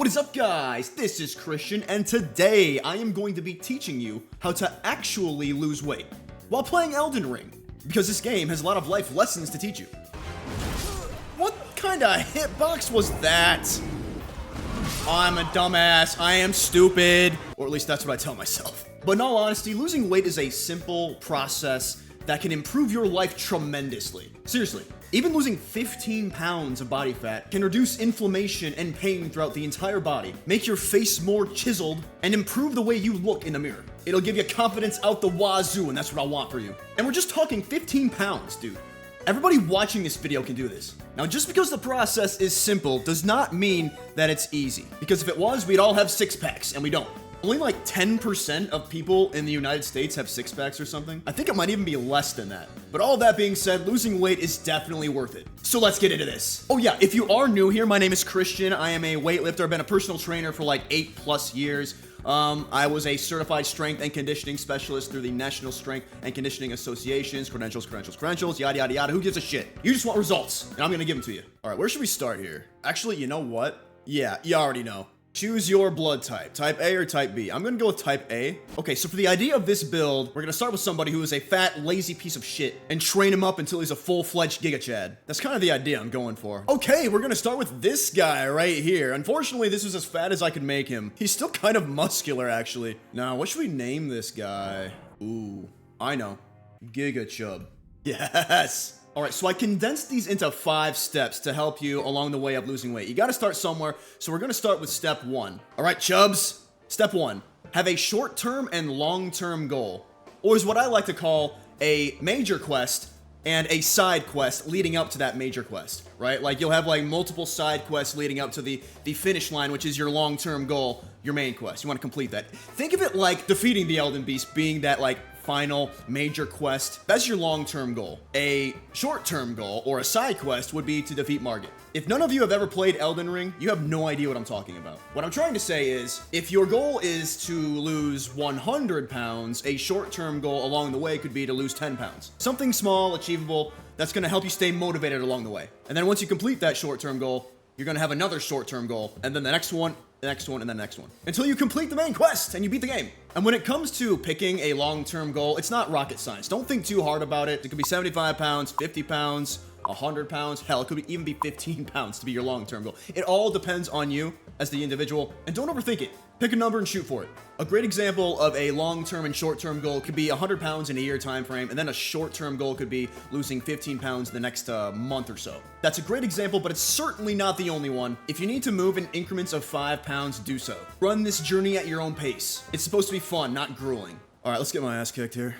What is up, guys? This is Kristian, and today I am going to be teaching you how to actually lose weight while playing Elden Ring, because this game has a lot of life lessons to teach you. What kind of hitbox was that? I'm a dumbass, I am stupid, or at least that's what I tell myself. But in all honesty, losing weight is a simple process that can improve your life tremendously. Seriously, even losing 15 pounds of body fat can reduce inflammation and pain throughout the entire body, make your face more chiseled, and improve the way you look in the mirror. It'll give you confidence out the wazoo, and that's what I want for you. And we're just talking 15 pounds, dude. Everybody watching this video can do this. Now, just because the process is simple does not mean that it's easy. Because if it was, we'd all have six packs, and we don't. Only like 10% of people in the United States have six packs or something. I think it might even be less than that. But all that being said, losing weight is definitely worth it. So let's get into this. Oh yeah, if you are new here, my name is Kristian. I am a weightlifter. I've been a personal trainer for like 8+ years. I was a certified strength and conditioning specialist through the National Strength and Conditioning Association's credentials, yada, yada, yada. Who gives a shit? You just want results, and I'm gonna give them to you. All right, where should we start here? Actually, you know what? Yeah, you already know. Choose your blood type, type A or type B. I'm gonna go with type A. Okay, so for the idea of this build, we're gonna start with somebody who is a fat, lazy piece of shit and train him up until he's a full-fledged Giga Chad. That's kind of the idea I'm going for. Okay, we're gonna start with this guy right here. Unfortunately, this was as fat as I could make him. He's still kind of muscular, actually. Now, what should we name this guy? Ooh, I know. Giga Chub. Yes! Alright, so I condensed these into 5 steps to help you along the way of losing weight. You gotta start somewhere, so we're gonna start with step 1. Alright, chubs. Step 1. Have a short-term and long-term goal. Or is what I like to call a major quest and a side quest leading up to that major quest, right? Like, you'll have like multiple side quests leading up to the finish line, which is your long-term goal, your main quest. You want to complete that. Think of it like defeating the Elden Beast being that like final major quest. That's your long-term goal. A short-term goal or a side quest would be to defeat Margit. If none of you have ever played Elden Ring, you have no idea what I'm talking about. What I'm trying to say is, if your goal is to lose 100 pounds, a short-term goal along the way could be to lose 10 pounds. Something small, achievable, that's gonna help you stay motivated along the way. And then once you complete that short-term goal, you're gonna have another short-term goal, and then the next one, the next one, and then the next one. Until you complete the main quest and you beat the game. And when it comes to picking a long-term goal, it's not rocket science. Don't think too hard about it. It could be 75 pounds, 50 pounds, 100 pounds. Hell, it could even be 15 pounds to be your long-term goal. It all depends on you as the individual, and don't overthink it. Pick a number and shoot for it. A great example of a long-term and short-term goal could be 100 pounds in a year time frame, and then a short-term goal could be losing 15 pounds in the next month or so. That's a great example, but it's certainly not the only one. If you need to move in increments of 5 pounds, do so. Run this journey at your own pace. It's supposed to be fun, not grueling. All right, let's get my ass kicked here.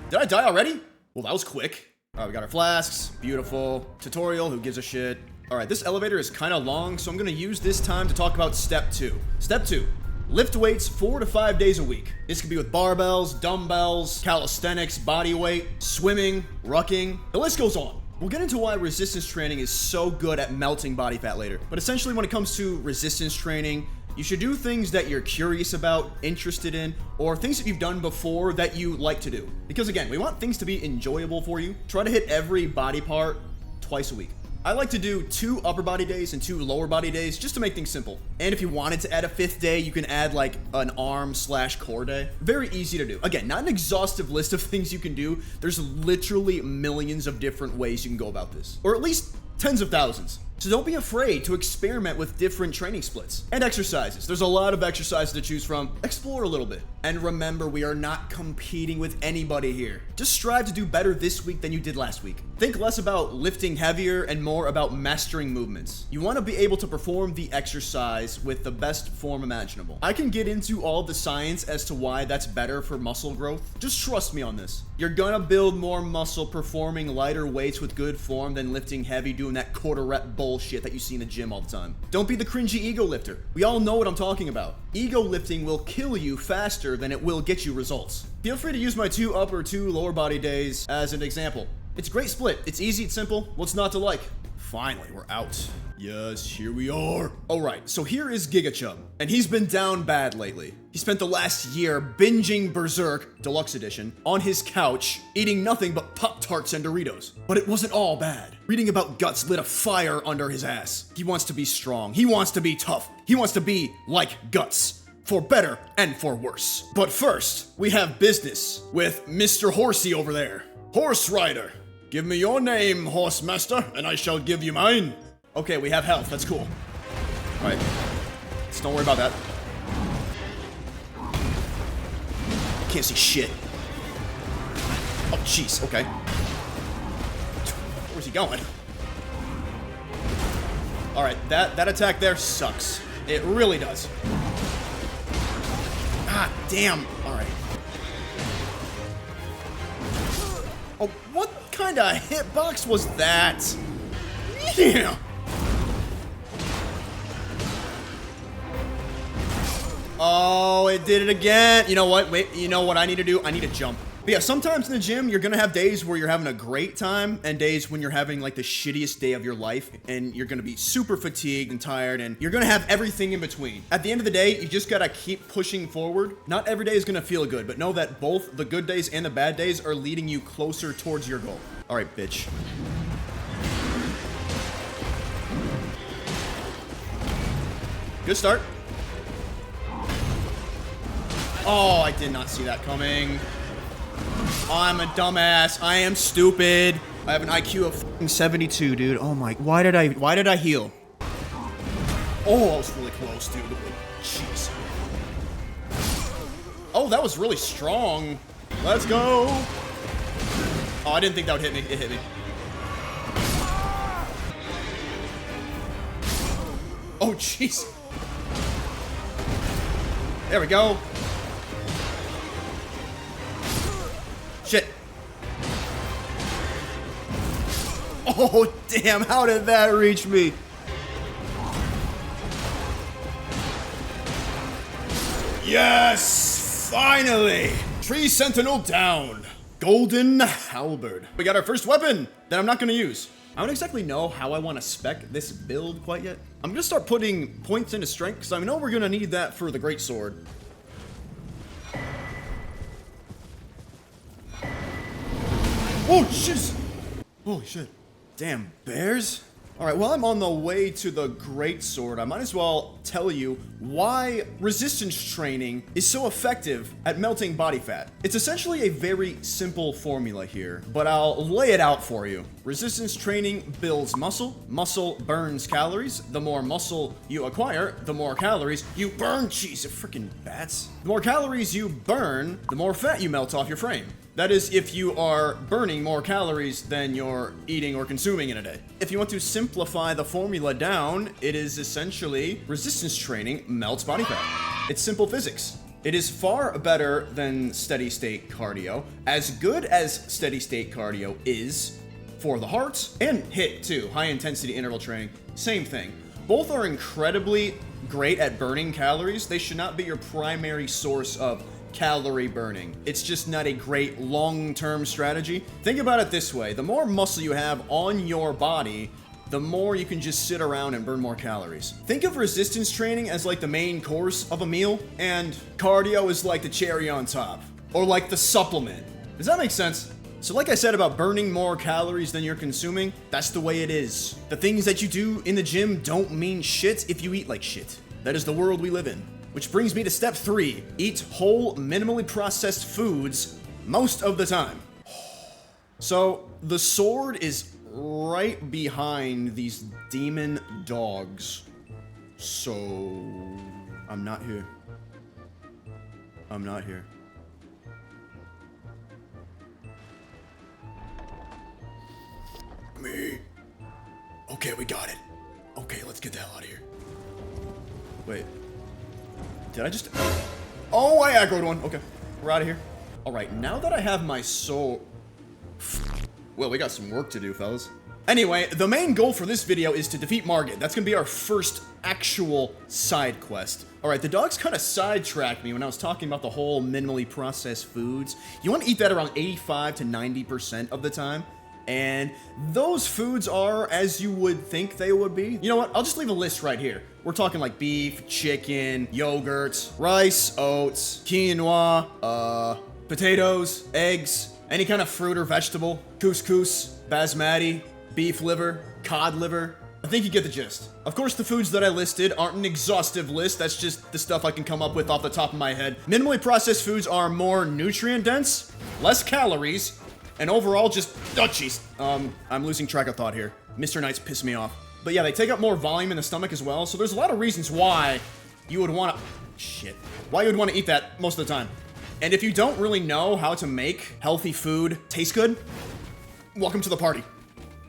Did I die already? Well, that was quick. All right, we got our flasks. Beautiful. Tutorial, who gives a shit? All right, this elevator is kind of long, so I'm going to use this time to talk about step 2. Step 2. Lift weights 4 to 5 days a week. This could be with barbells, dumbbells, calisthenics, body weight, swimming, rucking. The list goes on. We'll get into why resistance training is so good at melting body fat later. But essentially, when it comes to resistance training, you should do things that you're curious about, interested in, or things that you've done before that you like to do. Because again, we want things to be enjoyable for you. Try to hit every body part twice a week. I like to do 2 upper body days and 2 lower body days just to make things simple. And if you wanted to add a 5th day, you can add like an arm/core day. Very easy to do. Again, not an exhaustive list of things you can do. There's literally millions of different ways you can go about this. Or at least tens of thousands. So don't be afraid to experiment with different training splits and exercises. There's a lot of exercises to choose from. Explore a little bit. And remember, we are not competing with anybody here. Just strive to do better this week than you did last week. Think less about lifting heavier and more about mastering movements. You want to be able to perform the exercise with the best form imaginable. I can get into all the science as to why that's better for muscle growth. Just trust me on this. You're gonna build more muscle performing lighter weights with good form than lifting heavy doing that quarter rep bullshit that you see in the gym all the time. Don't be the cringy ego lifter. We all know what I'm talking about. Ego lifting will kill you faster than it will get you results. Feel free to use my 2 upper, 2 lower body days as an example. It's a great split. It's easy, it's simple. What's not to like? Finally, we're out. Yes, here we are. Alright, so here is Gigachub, and he's been down bad lately. He spent the last year binging Berserk, Deluxe Edition, on his couch, eating nothing but Pop-Tarts and Doritos. But it wasn't all bad. Reading about Guts lit a fire under his ass. He wants to be strong. He wants to be tough. He wants to be like Guts. For better and for worse. But first, we have business with Mr. Horsey over there. Horse Rider, give me your name, Horse Master, and I shall give you mine. Okay, we have health. That's cool. All right. Just don't worry about that. Can't see shit. Oh, jeez. Okay. Where's he going? All right. That attack there sucks. It really does. Ah, damn. All right. Oh, what kind of hitbox was that? Yeah. Oh, it did it again. You know what? Wait, you know what I need to do? I need to jump. But yeah, sometimes in the gym, you're gonna have days where you're having a great time and days when you're having like the shittiest day of your life and you're gonna be super fatigued and tired and you're gonna have everything in between. At the end of the day, you just gotta keep pushing forward. Not every day is gonna feel good, but know that both the good days and the bad days are leading you closer towards your goal. All right, bitch. Good start. Oh, I did not see that coming. I'm a dumbass. I am stupid. I have an IQ of fucking 72, dude. Oh my, why did I heal? Oh, I was really close, dude. Jeez. Oh, that was really strong. Let's go. Oh, I didn't think that would hit me. It hit me. Oh, jeez. There we go. Shit. Oh, damn. How did that reach me? Yes! Finally! Tree Sentinel down. Golden Halberd. We got our first weapon that I'm not going to use. I don't exactly know how I want to spec this build quite yet. I'm going to start putting points into strength because I know we're going to need that for the greatsword. Oh, shit! Holy shit. Damn, bears? Alright, while I'm on the way to the greatsword, I might as well tell you why resistance training is so effective at melting body fat. It's essentially a very simple formula here, but I'll lay it out for you. Resistance training builds muscle. Muscle burns calories. The more muscle you acquire, the more calories you burn. Jeez, freaking bats. The more calories you burn, the more fat you melt off your frame. That is, if you are burning more calories than you're eating or consuming in a day. If you want to simplify the formula down, it is essentially resistance training melts body fat. It's simple physics. It is far better than steady state cardio. As good as steady state cardio is for the heart and HIIT too, high intensity interval training, same thing. Both are incredibly great at burning calories. They should not be your primary source of calorie burning. It's just not a great long-term strategy. Think about it this way. The more muscle you have on your body, the more you can just sit around and burn more calories. Think of resistance training as like the main course of a meal, and cardio is like the cherry on top, or like the supplement. Does that make sense? So like I said about burning more calories than you're consuming, that's the way it is. The things that you do in the gym don't mean shit if you eat like shit. That is the world we live in. Which brings me to step 3. Eat whole, minimally processed foods most of the time. So, the sword is right behind these demon dogs. So, I'm not here. I'm not here. Me. Okay, we got it. Okay, let's get the hell out of here. Wait. Did I just... Oh, I aggroed one. Okay, we're out of here. All right, now that I have my soul... Well, we got some work to do, fellas. Anyway, the main goal for this video is to defeat Margit. That's gonna be our first actual side quest. All right, the dogs kind of sidetracked me when I was talking about the whole minimally processed foods. You want to eat that around 85 to 90% of the time. And those foods are as you would think they would be. You know what? I'll just leave a list right here. We're talking like beef, chicken, yogurt, rice, oats, quinoa, potatoes, eggs, any kind of fruit or vegetable, couscous, basmati, beef liver, cod liver. I think you get the gist. Of course, the foods that I listed aren't an exhaustive list. That's just the stuff I can come up with off the top of my head. Minimally processed foods are more nutrient dense, less calories, and overall just, oh jeez. I'm losing track of thought here. Mr. Knight's pissed me off. But yeah, they take up more volume in the stomach as well, so there's a lot of reasons why you would want to, why you would want to eat that most of the time. And if you don't really know how to make healthy food taste good, welcome to the party.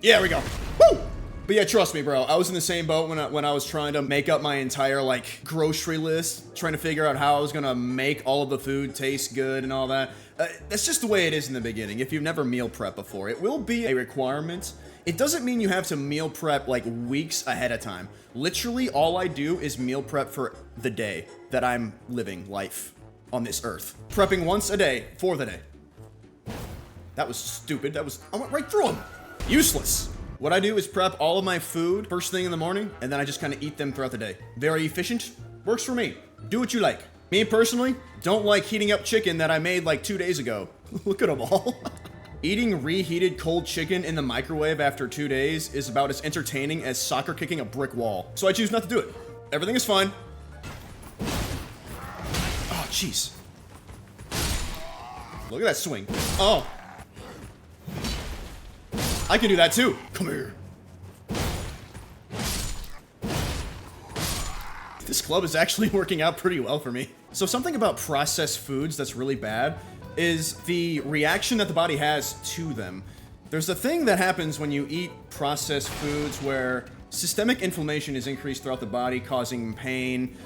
Yeah, we go. Woo! But yeah, trust me, bro. I was in the same boat when I was trying to make up my entire, like, grocery list, trying to figure out how I was gonna make all of the food taste good and all that. That's just the way it is in the beginning. If you've never meal prepped before, it will be a requirement. It doesn't mean you have to meal prep, like, weeks ahead of time. Literally, all I do is meal prep for the day that I'm living life on this earth. Prepping once a day for the day. That was stupid. I went right through them. Useless. What I do is prep all of my food first thing in the morning, and then I just kind of eat them throughout the day. Very efficient. Works for me. Do what you like. Me personally, don't like heating up chicken that I made like 2 days ago. Look at them all. Eating reheated cold chicken in the microwave after 2 days is about as entertaining as soccer kicking a brick wall. So I choose not to do it. Everything is fine. Oh, jeez. Look at that swing. Oh. I can do that too. Come here. This club is actually working out pretty well for me. So something about processed foods that's really bad is the reaction that the body has to them. There's a thing that happens when you eat processed foods where systemic inflammation is increased throughout the body, causing pain,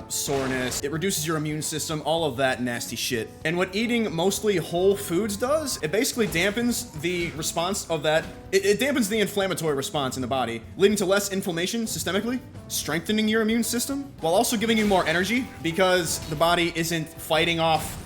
soreness. It reduces your immune system, all of that nasty shit. And what eating mostly whole foods does, it basically dampens the response of that. It dampens the inflammatory response in the body, leading to less inflammation systemically, strengthening your immune system, while also giving you more energy because the body isn't fighting off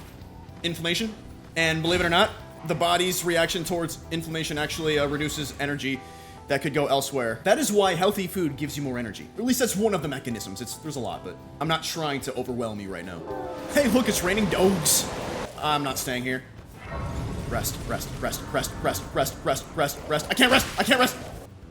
inflammation. And believe it or not, the body's reaction towards inflammation actually reduces energy that could go elsewhere. That is why healthy food gives you more energy. Or at least that's one of the mechanisms. There's a lot, but I'm not trying to overwhelm you right now. Hey, look, it's raining dogs. I'm not staying here. Rest, rest, rest, rest, rest, rest, rest, rest, rest. I can't rest, I can't rest.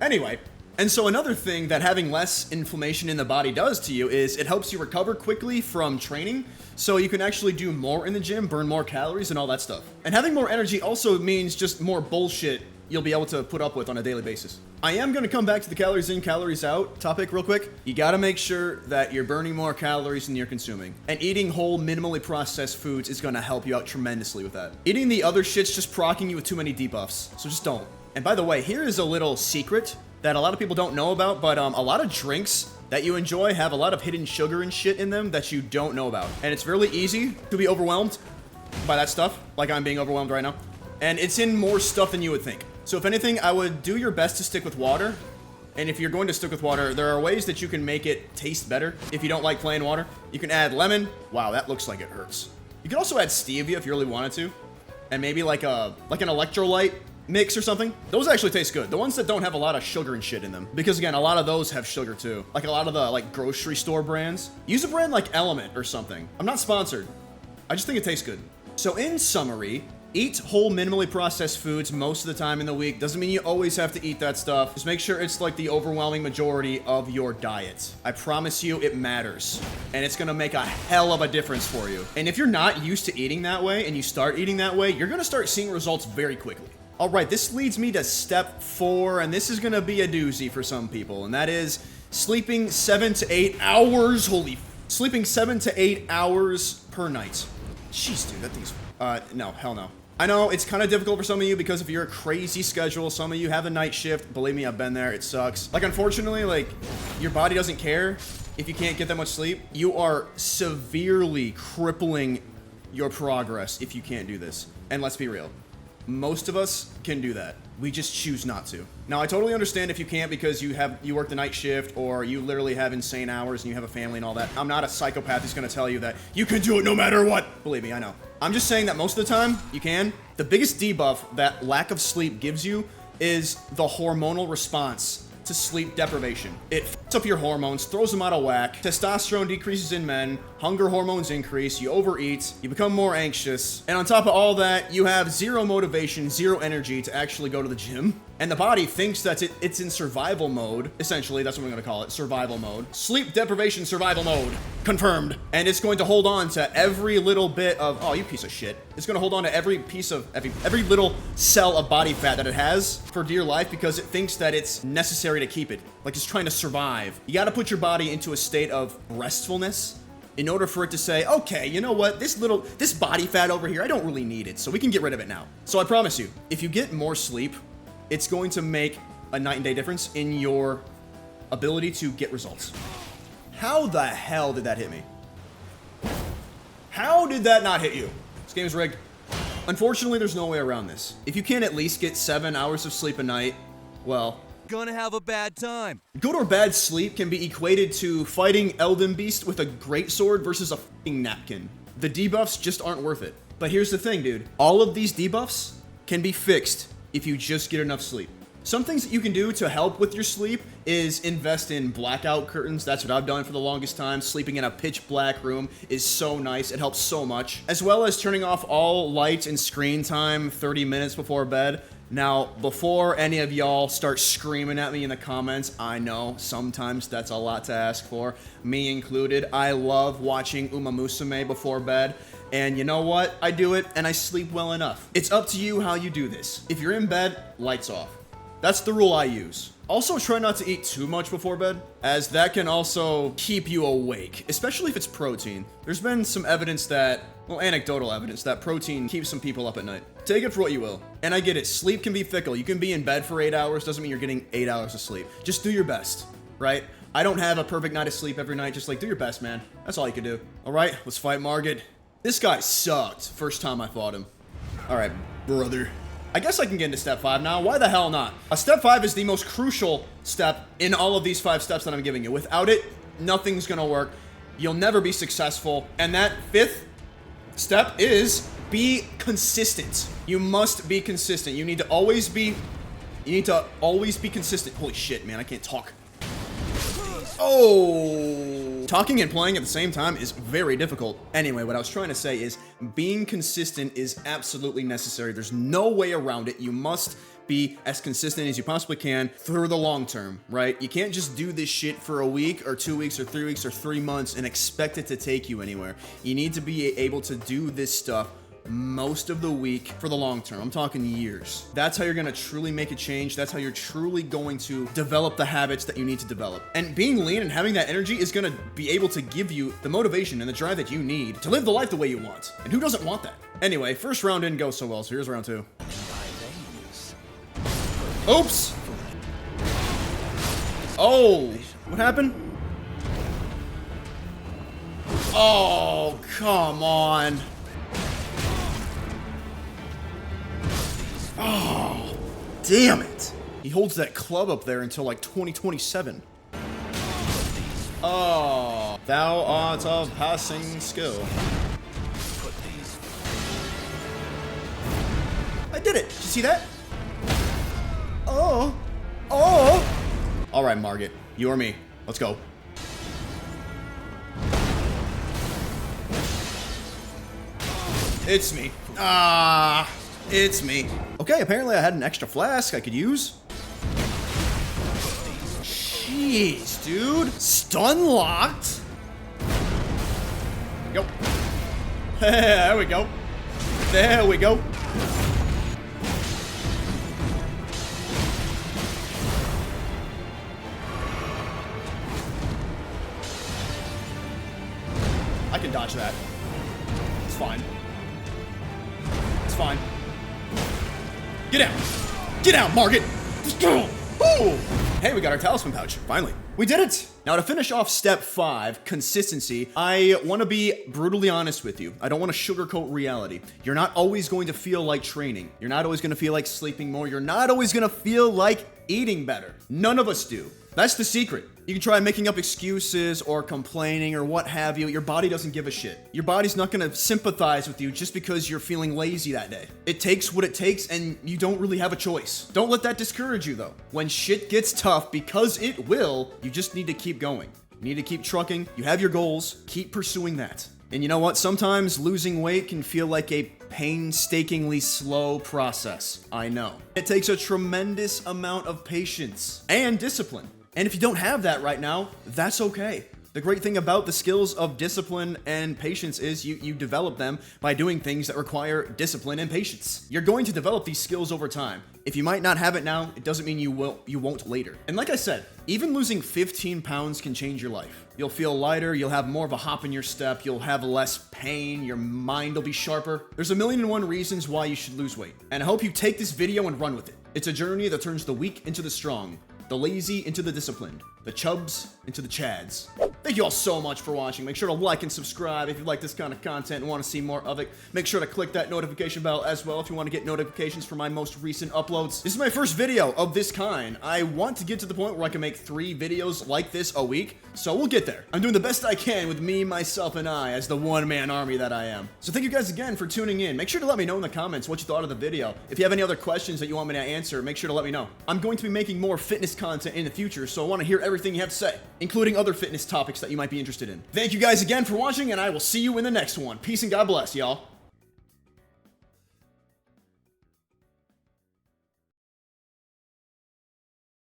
Anyway, and so another thing that having less inflammation in the body does to you is it helps you recover quickly from training, so you can actually do more in the gym, burn more calories and all that stuff. And having more energy also means just more bullshit you'll be able to put up with on a daily basis. I am going to come back to the calories in, calories out topic real quick. You got to make sure that you're burning more calories than you're consuming. And eating whole, minimally processed foods is going to help you out tremendously with that. Eating the other shit's just procking you with too many debuffs, so just don't. And by the way, here is a little secret that a lot of people don't know about, but a lot of drinks that you enjoy have a lot of hidden sugar and shit in them that you don't know about. And it's really easy to be overwhelmed by that stuff, like I'm being overwhelmed right now. And it's in more stuff than you would think. So if anything, I would do your best to stick with water. And if you're going to stick with water, there are ways that you can make it taste better. If you don't like plain water, you can add lemon. Wow, that looks like it hurts. You can also add stevia if you really wanted to. And maybe like an electrolyte mix or something. Those actually taste good. The ones that don't have a lot of sugar and shit in them. Because again, a lot of those have sugar too. Like a lot of the like grocery store brands. Use a brand like Element or something. I'm not sponsored. I just think it tastes good. So in summary, eat whole, minimally processed foods most of the time in the week. Doesn't mean you always have to eat that stuff. Just make sure it's like the overwhelming majority of your diet. I promise you it matters. And it's gonna make a hell of a difference for you. And if you're not used to eating that way and you start eating that way, you're gonna start seeing results very quickly. All right, this leads me to step 4, and this is gonna be a doozy for some people, and that is sleeping 7 to 8 hours. Sleeping 7 to 8 hours per night. Jeez, dude, that thing's, no, hell no. I know it's kind of difficult for some of you because of your crazy schedule. Some of you have a night shift. Believe me, I've been there. It sucks. Like, unfortunately, like, your body doesn't care if you can't get that much sleep. You are severely crippling your progress if you can't do this. And let's be real. Most of us can do that. We just choose not to. Now, I totally understand if you can't because you work the night shift or you literally have insane hours and you have a family and all that. I'm not a psychopath who's gonna tell you that you can do it no matter what. Believe me, I know. I'm just saying that most of the time, you can. The biggest debuff that lack of sleep gives you is the hormonal response to sleep deprivation. It f***s up your hormones, throws them out of whack, testosterone decreases in men, hunger hormones increase, you overeat, you become more anxious, and on top of all that, you have zero motivation, zero energy to actually go to the gym. And the body thinks that it's in survival mode. Essentially, that's what we're gonna call it, survival mode. Sleep deprivation survival mode. Confirmed. And it's going to hold on to every little bit of, oh, you piece of shit. It's gonna hold on to every piece of, every little cell of body fat that it has for dear life because it thinks that it's necessary to keep it. Like it's trying to survive. You gotta put your body into a state of restfulness in order for it to say, okay, you know what, this body fat over here, I don't really need it, so we can get rid of it now. So I promise you, if you get more sleep, it's going to make a night and day difference in your ability to get results. How the hell did that hit me? How did that not hit you? This game's rigged. Unfortunately, there's no way around this. If you can't at least get 7 hours of sleep a night, well, gonna have a bad time. Good or bad sleep can be equated to fighting Elden Beast with a greatsword versus a f***ing napkin. The debuffs just aren't worth it. But here's the thing, dude. All of these debuffs can be fixed if you just get enough sleep. Some things that you can do to help with your sleep is invest in blackout curtains. That's what I've done for the longest time. Sleeping in a pitch black room is so nice. It helps so much. As well as turning off all lights and screen time 30 minutes before bed. Now, before any of y'all start screaming at me in the comments, I know sometimes that's a lot to ask for, me included. I love watching Uma Musume before bed. And you know what? I do it and I sleep well enough. It's up to you how you do this. If you're in bed, lights off. That's the rule I use. Also, try not to eat too much before bed, as that can also keep you awake, especially if it's protein. There's been some evidence that, well, anecdotal evidence, that protein keeps some people up at night. Take it for what you will. And I get it, sleep can be fickle. You can be in bed for 8 hours, doesn't mean you're getting 8 hours of sleep. Just do your best, right? I don't have a perfect night of sleep every night, just like, do your best, man. That's all you can do. All right, let's fight Margit. This guy sucked first time I fought him. All right, brother. I guess I can get into step 5 now. Why the hell not? Step 5 is the most crucial step in all of these 5 steps that I'm giving you. Without it, nothing's gonna work. You'll never be successful. And that 5th step is be consistent. You must be consistent. You need to always be consistent. Holy shit, man, I can't talk. Oh, talking and playing at the same time is very difficult. Anyway, what I was trying to say is being consistent is absolutely necessary. There's no way around it. You must be as consistent as you possibly can through the long term, right? You can't just do this shit for a week or 2 weeks or 3 weeks or 3 months and expect it to take you anywhere. You need to be able to do this stuff most of the week for the long term. I'm talking years. That's how you're gonna truly make a change. That's how you're truly going to develop the habits that you need to develop. And being lean and having that energy is gonna be able to give you the motivation and the drive that you need to live the life the way you want. And who doesn't want that? Anyway, first round didn't go so well, so here's round 2. Oops! Oh, what happened? Oh, come on. Oh, damn it. He holds that club up there until like 2027. Oh, thou art of passing skill. I did it. Did you see that? Oh. Oh. All right, Margit. You or me. Let's go. It's me. Ah. It's me. Okay, apparently I had an extra flask I could use. Jeez, dude. Stun locked? Go. There we go. There we go. I can dodge that. It's fine. It's fine. Get out! Get out, Margit! Let's go! Ooh. Hey, we got our talisman pouch. Finally. We did it! Now, to finish off step 5, consistency, I want to be brutally honest with you. I don't want to sugarcoat reality. You're not always going to feel like training. You're not always going to feel like sleeping more. You're not always going to feel like eating better. None of us do. That's the secret. You can try making up excuses or complaining or what have you. Your body doesn't give a shit. Your body's not gonna sympathize with you just because you're feeling lazy that day. It takes what it takes and you don't really have a choice. Don't let that discourage you though. When shit gets tough, because it will, you just need to keep going. You need to keep trucking. You have your goals. Keep pursuing that. And you know what? Sometimes losing weight can feel like a painstakingly slow process. I know. It takes a tremendous amount of patience and discipline. And if you don't have that right now, that's okay. The great thing about the skills of discipline and patience is you develop them by doing things that require discipline and patience. You're going to develop these skills over time. If you might not have it now, it doesn't mean you won't later. And like I said, even losing 15 pounds can change your life. You'll feel lighter, you'll have more of a hop in your step, you'll have less pain, your mind will be sharper. There's a million and one reasons why you should lose weight. And I hope you take this video and run with it. It's a journey that turns the weak into the strong, the lazy into the disciplined, the chubs into the chads. Thank you all so much for watching. Make sure to like and subscribe if you like this kind of content and want to see more of it. Make sure to click that notification bell as well if you want to get notifications for my most recent uploads. This is my first video of this kind. I want to get to the point where I can make 3 videos like this a week, so we'll get there. I'm doing the best I can with me, myself, and I as the one-man army that I am. So thank you guys again for tuning in. Make sure to let me know in the comments what you thought of the video. If you have any other questions that you want me to answer, make sure to let me know. I'm going to be making more fitness content in the future, so I want to hear everything you have to say, including other fitness topics that you might be interested in. Thank you guys again for watching, and I will see you in the next one. Peace and God bless, y'all.